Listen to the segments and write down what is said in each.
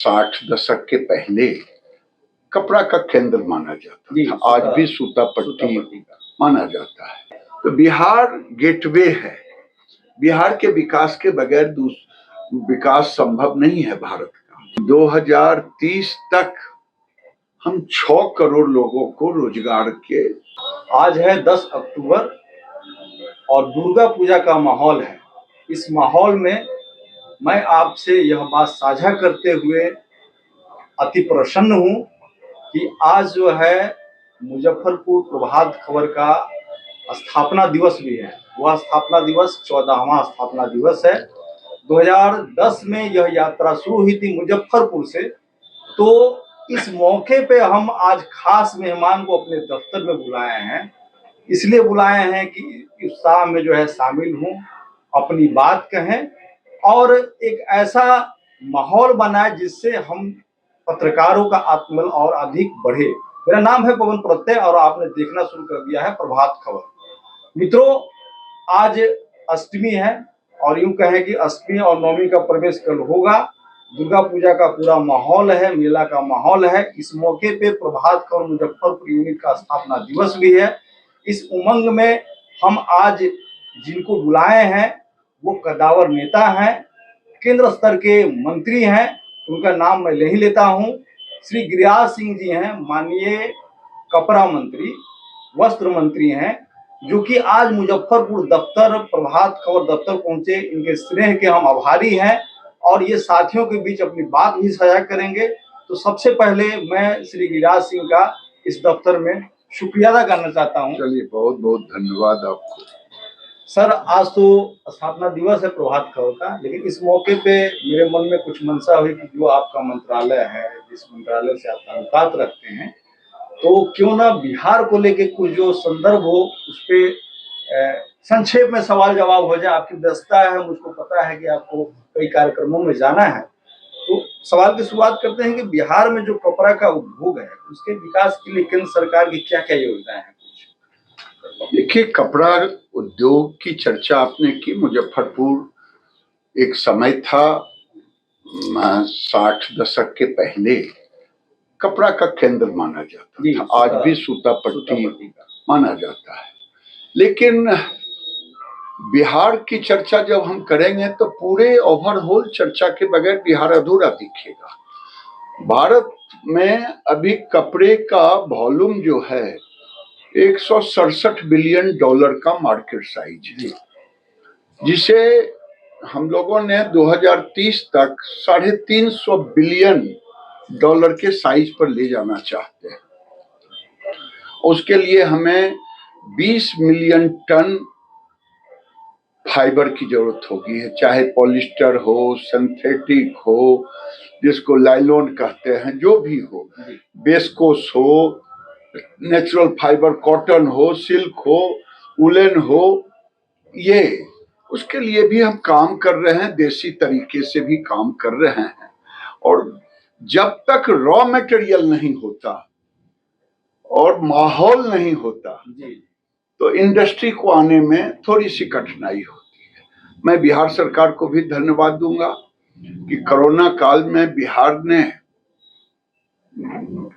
60 दशक के पहले कपड़ा का केंद्र माना जाता था, आज भी सूता पट्टी माना जाता है। तो बिहार गेटवे है। बिहार के विकास के बगैर विकास संभव नहीं है भारत का। 2030 तक हम 6 करोड़ लोगों को रोजगार के। आज है 10 अक्टूबर और दुर्गा पूजा का माहौल है। इस माहौल में मैं आपसे यह बात साझा करते हुए अति प्रसन्न हूँ कि आज जो है मुजफ्फरपुर प्रभात खबर का स्थापना दिवस भी है। वह स्थापना दिवस 14वां स्थापना दिवस है। 2010 में यह यात्रा शुरू हुई थी मुजफ्फरपुर से। तो इस मौके पे हम आज खास मेहमान को अपने दफ्तर में बुलाए हैं। इसलिए बुलाए हैं कि इस उत्साह में जो है शामिल हूँ, अपनी बात कहें और एक ऐसा माहौल बनाए जिससे हम पत्रकारों का आत्मबल और अधिक बढ़े। मेरा नाम है पवन प्रत्यय और आपने देखना शुरू कर दिया है प्रभात खबर। मित्रों, आज अष्टमी है और यूं कहें कि अष्टमी और नवमी का प्रवेश कल होगा। दुर्गा पूजा का पूरा माहौल है, मेला का माहौल है। इस मौके पे प्रभात खबर मुजफ्फरपुर यूनिट का स्थापना दिवस भी है। इस उमंग में हम आज जिनको बुलाए हैं वो कदावर नेता हैं, केंद्र स्तर के मंत्री हैं। उनका नाम मैं नहीं लेता हूं। श्री गिरिराज सिंह जी हैं, माननीय कपड़ा मंत्री, वस्त्र मंत्री हैं, जो कि आज मुजफ्फरपुर दफ्तर, प्रभात खबर दफ्तर पहुंचे। इनके स्नेह के हम आभारी हैं और ये साथियों के बीच अपनी बात भी साझा करेंगे। तो सबसे पहले मैं श्री गिरिराज सिंह का इस दफ्तर में शुक्रिया अदा करना चाहता हूँ। चलिए, बहुत बहुत धन्यवाद आपको। सर, आज तो स्थापना दिवस है प्रभात खबर का, लेकिन इस मौके पे मेरे मन में कुछ मंशा हुई कि जो आपका मंत्रालय है, जिस मंत्रालय से आप ताल्लुकात रखते हैं, तो क्यों ना बिहार को लेके कुछ जो संदर्भ हो उस पे संक्षेप में सवाल जवाब हो जाए। आपकी व्यस्तता है, मुझको पता है कि आपको कई कार्यक्रमों में जाना है। तो सवाल की शुरुआत करते हैं कि बिहार में जो कपड़ा का उद्योग है उसके विकास के लिए केंद्र सरकार की क्या क्या योजनाएं हैं? देखिए, कपड़ा उद्योग की चर्चा आपने की। मुजफ्फरपुर एक समय था, 60 दशक के पहले कपड़ा का केंद्र माना जाता था, आज भी सूता पट्टी माना जाता है। लेकिन बिहार की चर्चा जब हम करेंगे तो पूरे ओवरऑल चर्चा के बगैर बिहार अधूरा दिखेगा। भारत में अभी कपड़े का वॉल्यूम जो है 167 बिलियन डॉलर का मार्केट साइज है, जिसे हम लोगों ने 2030 तक 350 बिलियन डॉलर के साइज पर ले जाना चाहते हैं। उसके लिए हमें 20 मिलियन टन फाइबर की जरूरत होगी है, चाहे पॉलिस्टर हो, सिंथेटिक हो, जिसको लाइलॉन कहते हैं, जो भी हो, बेस्कोस हो, नेचुरल फाइबर, कॉटन हो, सिल्क हो, उलन हो। ये उसके लिए भी हम काम कर रहे हैं, देसी तरीके से भी काम कर रहे हैं। और जब तक रॉ मटेरियल नहीं होता और माहौल नहीं होता तो इंडस्ट्री को आने में थोड़ी सी कठिनाई होती है। मैं बिहार सरकार को भी धन्यवाद दूंगा कि कोरोना काल में बिहार ने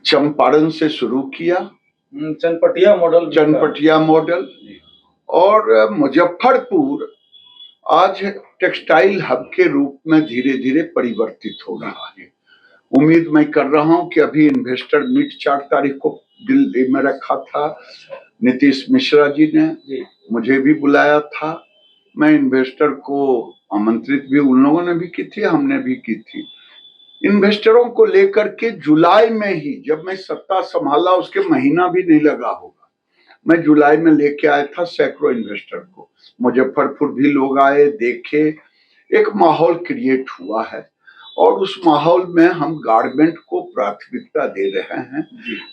चंपारण से शुरू किया, चनपटिया मॉडल, और मुजफ्फरपुर आज टेक्सटाइल हब के रूप में धीरे धीरे परिवर्तित हो रहा है। उम्मीद मैं कर रहा हूं कि अभी इन्वेस्टर मीट 4 तारीख को दिल्ली में रखा था। नीतीश मिश्रा जी ने मुझे भी बुलाया था। मैं इन्वेस्टर को आमंत्रित भी उन लोगों ने भी की थी, हमने भी की थी। इन्वेस्टरों को लेकर के जुलाई में ही, जब मैं सत्ता संभाला उसके महीना भी नहीं लगा होगा, मैं जुलाई में लेके आया था सैकड़ों इन्वेस्टर को। मुजफ्फरपुर भी लोग आए, देखे, एक माहौल क्रिएट हुआ है। और उस माहौल में हम गारमेंट को प्राथमिकता दे रहे हैं,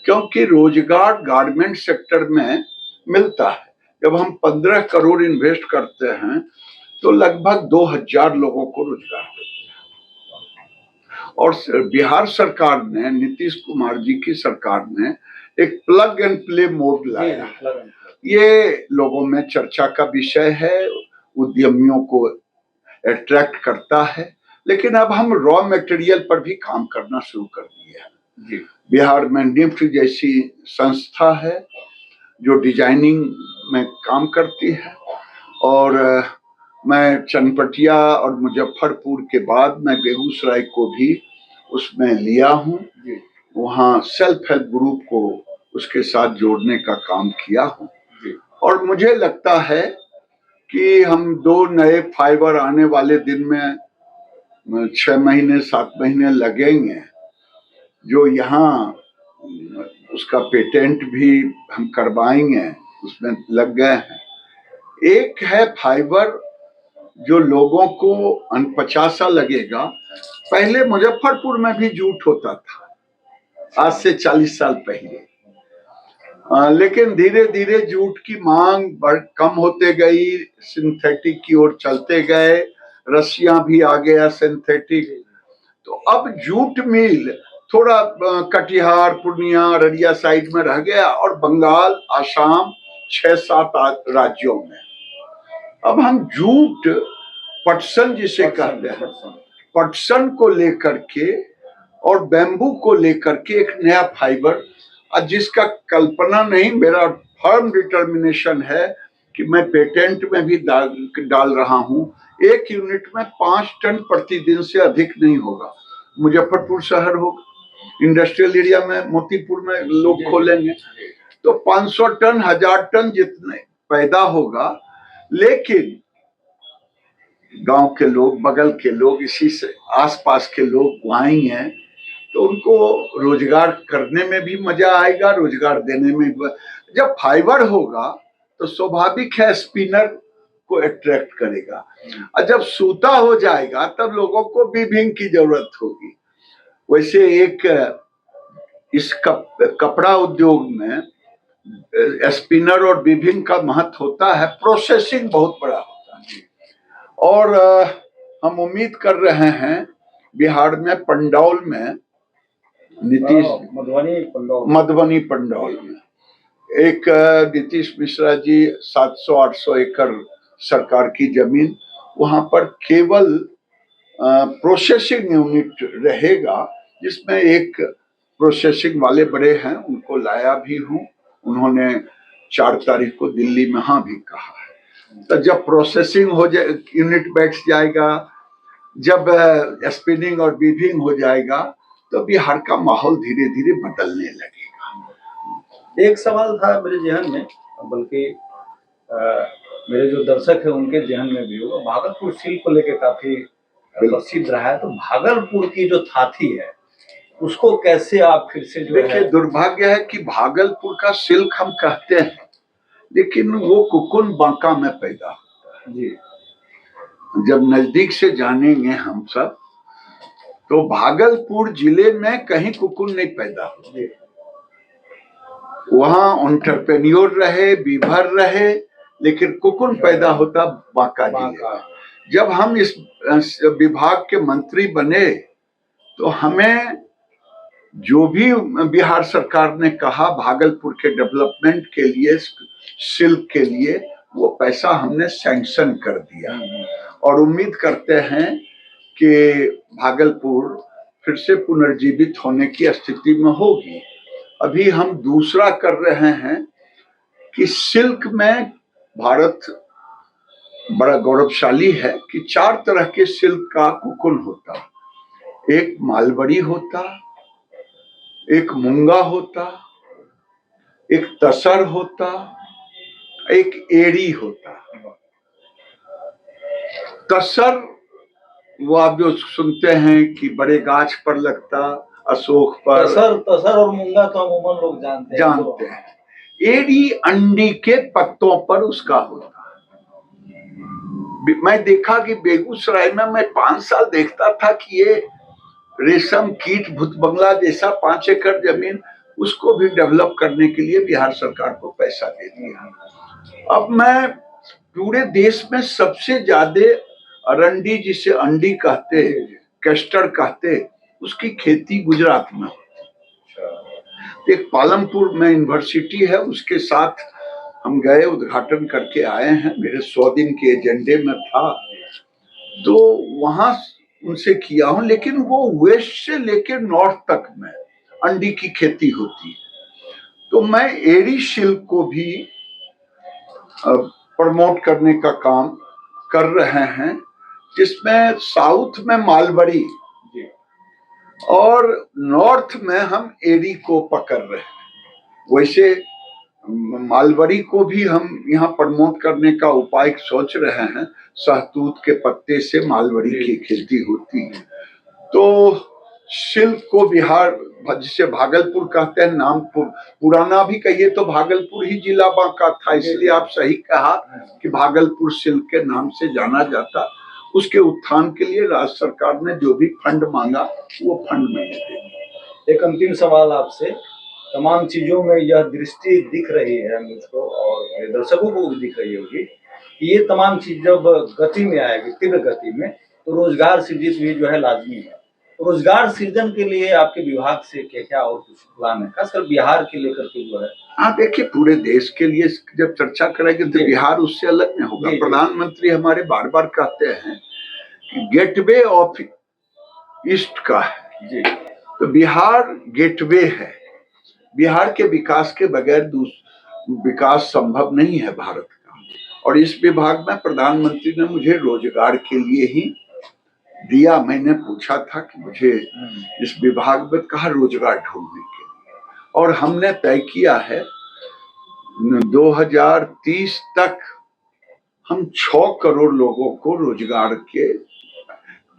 क्योंकि रोजगार गारमेंट सेक्टर में मिलता है। जब हम 15 करोड़ इन्वेस्ट करते हैं तो लगभग 2000 लोगों को रोजगार देते हैं। और बिहार सरकार ने, नीतीश कुमार जी की सरकार ने एक प्लग एंड प्ले मोड लाया है। ये लोगों में चर्चा का विषय है, उद्यमियों को अट्रैक्ट करता है। लेकिन अब हम रॉ मटेरियल पर भी काम करना शुरू कर दिए हैं। जी बिहार में निफ्ट जैसी संस्था है जो डिजाइनिंग में काम करती है, और मैं चनपटिया और मुजफ्फरपुर के बाद मैं बेगूसराय को भी उसमें लिया हूँ। जी वहाँ सेल्फ हेल्प ग्रुप को उसके साथ जोड़ने का काम किया हूँ। जी और मुझे लगता है कि हम 2 नए फाइबर आने वाले दिन में 6 महीने 7 महीने लगेंगे, जो यहाँ उसका पेटेंट भी हम करवाएंगे, उसमें लग गए हैं। एक है फाइबर जो लोगों को अनपचासा लगेगा। पहले मुजफ्फरपुर में भी जूट होता था, आज से 40 साल पहले, लेकिन धीरे धीरे जूट की मांग कम होते गई, सिंथेटिक की ओर चलते गए, रस्सियां भी आ गया सिंथेटिक। तो अब जूट मिल थोड़ा कटिहार, पूर्णिया, अररिया साइड में रह गया, और बंगाल, आसाम, 6-7 राज्यों में। अब हम जूट पटसन जिसे कहते हैं, पटसन को लेकर के और बैम्बू को लेकर के एक नया फाइबर, जिसका कल्पना नहीं, मेरा फर्म डिटर्मिनेशन है कि मैं पेटेंट में भी डाल रहा हूं। 1 यूनिट में 5 टन प्रतिदिन से अधिक नहीं होगा। मुजफ्फरपुर शहर होगा, इंडस्ट्रियल एरिया में मोतीपुर में लोग खोलेंगे तो 500 टन 1000 टन जितने पैदा होगा। लेकिन गांव के लोग, बगल के लोग, इसी से आसपास के लोग आएंगे तो उनको रोजगार करने में भी मजा आएगा, रोजगार देने में। जब फाइबर होगा तो स्वाभाविक है स्पिनर को अट्रैक्ट करेगा, और जब सूता हो जाएगा तब लोगों को वीविंग की जरूरत होगी। वैसे एक इस कपड़ा उद्योग में स्पिनर और वीविंग का महत्व होता है, प्रोसेसिंग बहुत बड़ा होता है। और हम उम्मीद कर रहे हैं बिहार में पंडौल में नीतीश, मधुबनी पंडौल में एक नीतीश मिश्रा जी 700-800 एकड़ सरकार की जमीन, वहां पर केवल प्रोसेसिंग यूनिट रहेगा, जिसमें एक प्रोसेसिंग वाले बड़े हैं, उनको लाया भी हूँ। उन्होंने 4 तारीख को दिल्ली में हाँ भी कहा है। तो जब प्रोसेसिंग हो जाए, यूनिट बैठ जाएगा, जब स्पिनिंग और वीविंग हो जाएगा, तो बिहार का माहौल धीरे धीरे बदलने लगेगा। एक सवाल था मेरे जहन में, बल्कि मेरे जो दर्शक है उनके जहन में भी होगा, भागलपुर सिल्क को लेकर काफी प्रसिद्ध रहा है, तो भागलपुर की जो थाथी है उसको कैसे आप फिर से जो देखिए, दुर्भाग्य है कि भागलपुर का सिल्क हम कहते हैं, लेकिन वो कुकुन बांका में पैदा होता है। जी जब नजदीक से जानेंगे हम सब, तो भागलपुर जिले में कहीं कुकुन नहीं पैदा होते। वहां एंटरप्रेन्योर रहे, बीभर रहे, लेकिन कुकुन पैदा होता बांका जिले। जब हम इस विभाग के मंत्री बने तो हमें जो भी बिहार सरकार ने कहा भागलपुर के डेवलपमेंट के लिए, सिल्क के लिए, वो पैसा हमने सैंक्शन कर दिया, और उम्मीद करते हैं कि भागलपुर फिर से पुनर्जीवित होने की स्थिति में होगी। अभी हम दूसरा कर रहे हैं कि सिल्क में भारत बड़ा गौरवशाली है कि 4 तरह के सिल्क का कुकुन होता। एक मालबरी होता, एक मूंगा होता, एक तसर होता, एक एड़ी होता। तसर वो आप जो सुनते हैं कि बड़े गाछ पर लगता, अशोक पर। तसर और मूंगा तो अमूमन लोग जानते हैं। एड़ी अंडी के पत्तों पर उसका होता। मैं देखा कि बेगूसराय में मैं 5 साल देखता था कि ये रेशम कीट भूत बंगला जैसा 5 एकड़ जमीन, उसको भी डेवलप करने के लिए बिहार सरकार को पैसा दे दिया। अब मैं पूरे देश में सबसे ज्यादा अरंडी, जिसे अंडी कहते, कैस्टर कहते, उसकी खेती गुजरात में होती। एक पालमपुर में यूनिवर्सिटी है, उसके साथ हम गए, उद्घाटन करके आए हैं, मेरे 100 दिन के एजेंडे में था। तो वहां उनसे किया हूं, लेकिन वो वेस्ट से लेकर नॉर्थ तक में अंडी की खेती होती है। तो मैं एरी सिल्क को भी प्रमोट करने का काम कर रहे हैं, जिसमें साउथ में मालबरी और नॉर्थ में हम एरी को पकड़ रहे हैं। वैसे मालबरी को भी हम यहाँ प्रमोट करने का उपाय सोच रहे हैं। शहतूत के पत्ते से मालबरी की खेती होती है। तो सिल्क को बिहार, जिसे भागलपुर कहते हैं, नाम पुराना भी कहिए तो भागलपुर ही जिला बांका था, इसलिए आप सही कहा कि भागलपुर सिल्क के नाम से जाना जाता। उसके उत्थान के लिए राज्य सरकार ने जो भी फंड मांगा वो फंड मैंने दे। एक अंतिम सवाल आपसे, तमाम चीजों में यह दृष्टि दिख रही है मुझको और मेरे दर्शकों को भी दिख रही होगी कि ये तमाम चीज जब गति में आएगी, तीव्र गति में, तो रोजगार सृजित भी जो है लाजमी है। रोजगार सृजन के लिए आपके विभाग से क्या क्या और कुछ प्लान है, खासकर बिहार के लेकर के जो है? हाँ देखिए, पूरे देश के लिए जब चर्चा करेंगे तो बिहार उससे अलग नहीं होगा। प्रधानमंत्री हमारे बार बार कहते हैं कि गेटवे ऑफ ईस्ट का है, तो बिहार गेटवे है। बिहार के विकास के बगैर विकास संभव नहीं है भारत का। और इस विभाग में प्रधानमंत्री ने मुझे रोजगार के लिए ही दिया। मैंने पूछा था कि मुझे इस विभाग में कहा रोजगार ढूंढने के लिए, और हमने तय किया है 2030 तक हम 6 करोड़ लोगों को रोजगार के,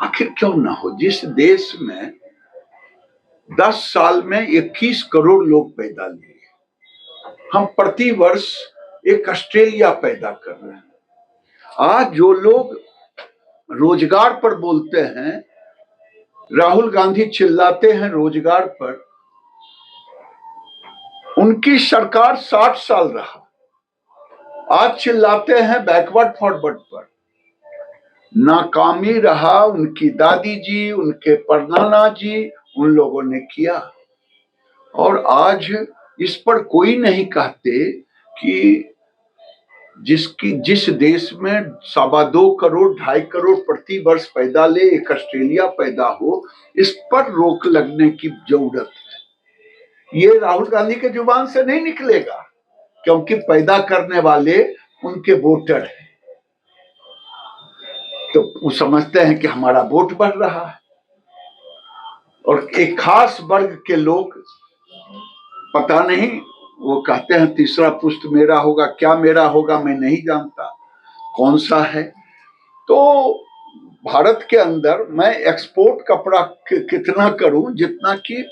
आखिर क्यों ना हो, जिस देश में 10 साल में 21 करोड़ लोग पैदा लिए, हम प्रति वर्ष एक ऑस्ट्रेलिया पैदा कर रहे हैं। आज जो लोग रोजगार पर बोलते हैं, राहुल गांधी चिल्लाते हैं रोजगार पर, उनकी सरकार 60 साल रहा, आज चिल्लाते हैं बैकवर्ड फॉरवर्ड पर। नाकामी रहा उनकी दादी जी, उनके परनाना जी, उन लोगों ने किया, और आज इस पर कोई नहीं कहते कि जिस देश में 2.25 करोड़ 2.5 करोड़ प्रति वर्ष पैदा ले, एक ऑस्ट्रेलिया पैदा हो, इस पर रोक लगने की जरूरत है। ये राहुल गांधी के जुबान से नहीं निकलेगा, क्योंकि पैदा करने वाले उनके वोटर हैं। तो वो समझते हैं कि हमारा वोट बढ़ रहा है, और एक खास वर्ग के लोग, पता नहीं, वो कहते हैं तीसरा पुष्ट मेरा होगा, क्या मेरा होगा मैं नहीं जानता, कौन सा है। तो भारत के अंदर मैं एक्सपोर्ट कपड़ा कितना करूं, जितना कि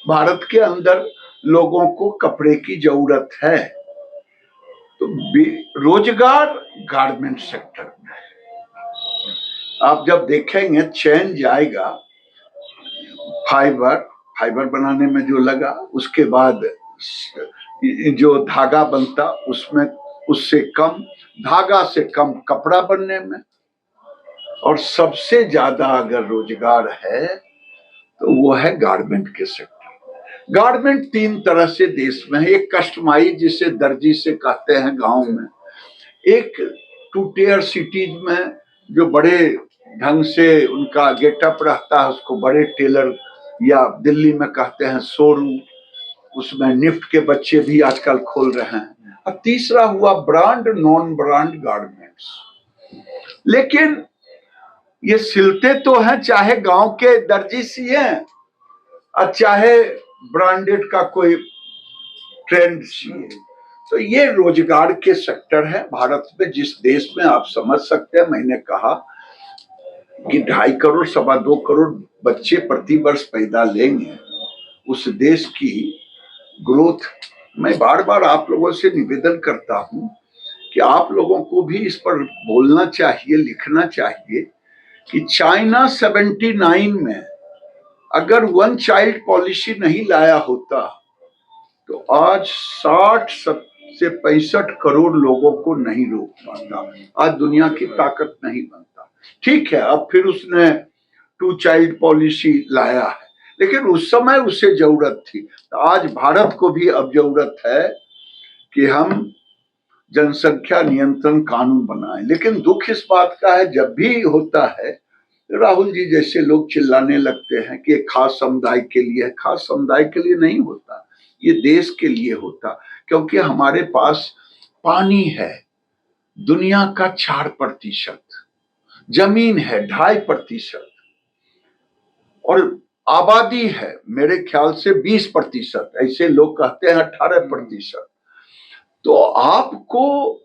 भारत के अंदर लोगों को कपड़े की जरूरत है। तो रोजगार गारमेंट सेक्टर में है। आप जब देखेंगे चैन जाएगा, फाइबर बनाने में जो लगा, उसके बाद जो धागा बनता उसमें उससे कम, धागा से कम कपड़ा बनने में, और सबसे ज्यादा अगर रोजगार है तो वो है गारमेंट के सेक्टर। गारमेंट 3 तरह से देश में है। एक कस्टमाइज, जिसे दर्जी से कहते हैं गांव में, एक 2 टियर सिटीज में जो बड़े ढंग से उनका गेटअप रहता है, उसको बड़े टेलर या दिल्ली में कहते हैं शोरूम, उसमें निफ्ट के बच्चे भी आजकल खोल रहे हैं। और तीसरा हुआ ब्रांड नॉन ब्रांड गारमेंट्स। लेकिन ये सिलते तो हैं, चाहे गांव के दर्जी सिए और चाहे ब्रांडेड का कोई ट्रेंड सिए। तो ये रोजगार के सेक्टर है भारत में, जिस देश में आप समझ सकते हैं, मैंने कहा कि 2.5 करोड़ 2.25 करोड़ बच्चे प्रति वर्ष पैदा लेंगे, उस देश की ग्रोथ। मैं बार बार आप लोगों से निवेदन करता हूं कि आप लोगों को भी इस पर बोलना चाहिए, लिखना चाहिए कि चाइना 79 में अगर 1 चाइल्ड पॉलिसी नहीं लाया होता तो आज 60 से 65 करोड़ लोगों को नहीं रोक पाता, आज दुनिया की ताकत नहीं बनता। ठीक है, अब फिर उसने 2 चाइल्ड पॉलिसी लाया है, लेकिन उस समय उसे जरूरत थी। तो आज भारत को भी अब जरूरत है कि हम जनसंख्या नियंत्रण कानून बनाएं। लेकिन दुख इस बात का है, जब भी होता है राहुल जी जैसे लोग चिल्लाने लगते हैं कि एक खास समुदाय के लिए है। खास समुदाय के लिए नहीं होता, ये देश के लिए होता, क्योंकि हमारे पास पानी है दुनिया का 4%, जमीन है 2.5%, और आबादी है मेरे ख्याल से 20%, ऐसे लोग कहते हैं 18%। तो आपको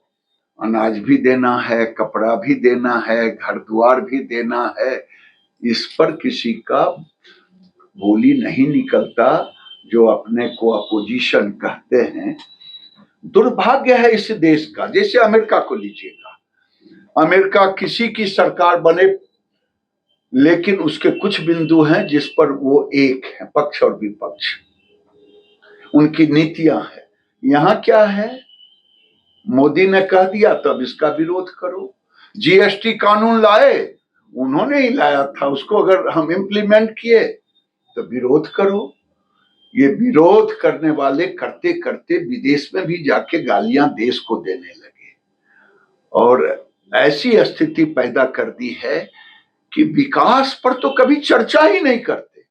अनाज भी देना है, कपड़ा भी देना है, घर द्वार भी देना है, इस पर किसी का बोली नहीं निकलता। जो अपने को अपोजिशन कहते हैं, दुर्भाग्य है इस देश का। जैसे अमेरिका को लीजिएगा, अमेरिका किसी की सरकार बने, लेकिन उसके कुछ बिंदु हैं जिस पर वो एक है, पक्ष और विपक्ष, उनकी नीतियां हैं। यहां क्या है, मोदी ने कह दिया तब इसका विरोध करो। जीएसटी कानून लाए, उन्होंने ही लाया था, उसको अगर हम इम्प्लीमेंट किए तो विरोध करो। ये विरोध करने वाले करते करते विदेश में भी जाके गालियां देश को देने लगे, और ऐसी स्थिति पैदा कर दी है कि विकास पर तो कभी चर्चा ही नहीं करते।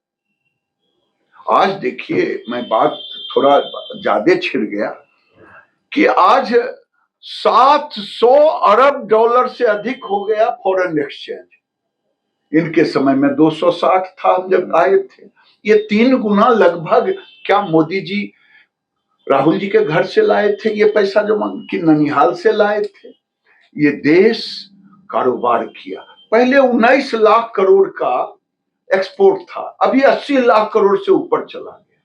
आज देखिए, मैं बात थोड़ा ज्यादा छिड़ गया कि आज 700 अरब डॉलर से अधिक हो गया फॉरेन एक्सचेंज। इनके समय में 260 था हम जब आए थे। ये 3 गुना लगभग। क्या मोदी जी राहुल जी के घर से लाए थे ये पैसा, जो कि ननिहाल से लाए थे? ये देश कारोबार किया। पहले 19 लाख करोड़ का एक्सपोर्ट था, अभी 80 लाख करोड़ से ऊपर चला गया।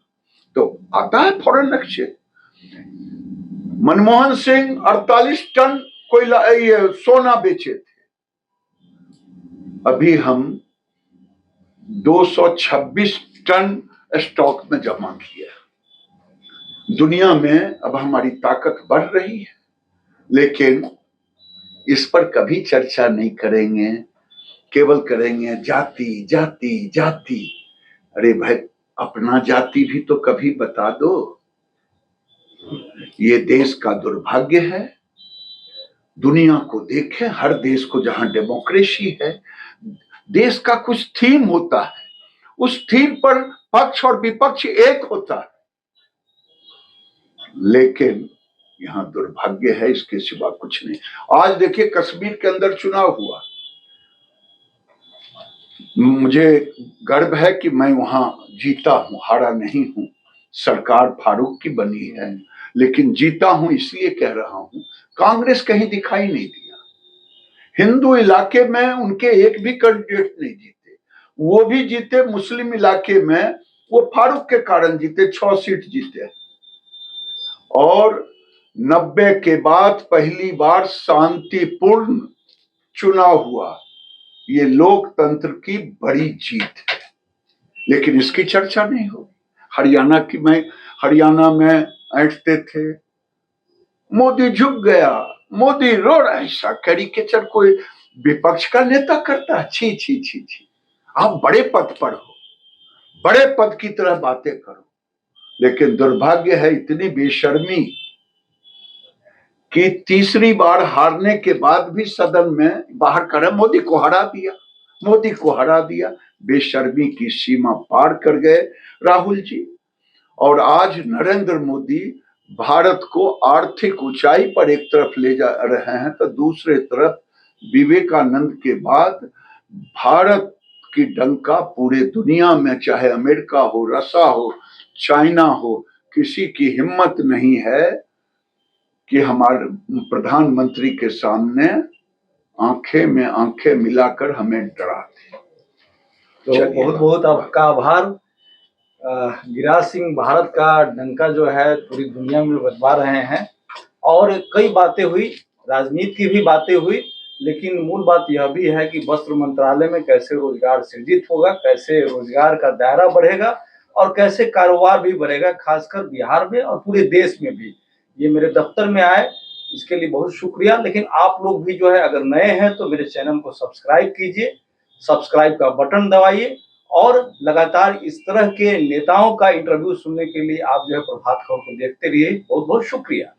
तो आता है foreign exchange. Manmohan Singh 48 ton कोयला सोना बेचे थे, अभी हम 226 टन स्टॉक में जमा किया। दुनिया में अब हमारी ताकत बढ़ रही है, लेकिन इस पर कभी चर्चा नहीं करेंगे, केवल करेंगे जाति जाति जाति। अरे भाई, अपना जाति भी तो कभी बता दो। ये देश का दुर्भाग्य है। दुनिया को देखें, हर देश को जहां डेमोक्रेसी है, देश का कुछ थीम होता है, उस थीम पर पक्ष और विपक्ष एक होता है। लेकिन यहां दुर्भाग्य है, इसके सिवा कुछ नहीं। आज देखिए, कश्मीर के अंदर चुनाव हुआ, मुझे गर्व है कि मैं वहां जीता हूं, हारा नहीं हूं। सरकार फारूक की बनी है, लेकिन जीता हूं इसलिए कह रहा हूं, कांग्रेस कहीं दिखाई नहीं दिया। हिंदू इलाके में उनके एक भी कैंडिडेट नहीं जीते, वो भी जीते मुस्लिम इलाके में, वो फारूक के कारण जीते, 6 सीट जीते। और 90 के बाद पहली बार शांतिपूर्ण चुनाव हुआ। ये लोकतंत्र की बड़ी जीत है, लेकिन इसकी चर्चा नहीं होगी। हरियाणा में ऐंठते थे, मोदी झुक गया, मोदी रो रहा है, ऐसा कैरिकेचर कोई विपक्ष का नेता करता है? छी छी छी छी। आप बड़े पद पर हो, बड़े पद की तरह बातें करो, लेकिन दुर्भाग्य है इतनी बेशर्मी कि तीसरी बार हारने के बाद भी सदन में बाहर कर, मोदी को हरा दिया, मोदी को हरा दिया। बेशर्मी की सीमा पार कर गए राहुल जी। और आज नरेंद्र मोदी भारत को आर्थिक ऊंचाई पर एक तरफ ले जा रहे हैं, तो दूसरे तरफ विवेकानंद के बाद भारत की डंका पूरे दुनिया में, चाहे अमेरिका हो, रसा हो, चाइना हो, किसी की हिम्मत नहीं है कि हमारे प्रधानमंत्री के सामने आंखें में आंखें मिलाकर हमें डरा दे। तो बहुत बहुत आपका आभार। गिरिराज सिंह भारत का डंका जो है पूरी दुनिया में बजवा रहे हैं, और कई बातें हुई, राजनीति की भी बातें हुई, लेकिन मूल बात यह भी है कि वस्त्र मंत्रालय में कैसे रोजगार सृजित होगा, कैसे रोजगार का दायरा बढ़ेगा और कैसे कारोबार भी बढ़ेगा, खासकर बिहार में और पूरे देश में भी। ये मेरे दफ्तर में आए, इसके लिए बहुत शुक्रिया। लेकिन आप लोग भी जो है अगर नए हैं तो मेरे चैनल को सब्सक्राइब कीजिए, सब्सक्राइब का बटन दबाइए, और लगातार इस तरह के नेताओं का इंटरव्यू सुनने के लिए आप जो है प्रभात खबर को देखते रहिए। बहुत बहुत शुक्रिया।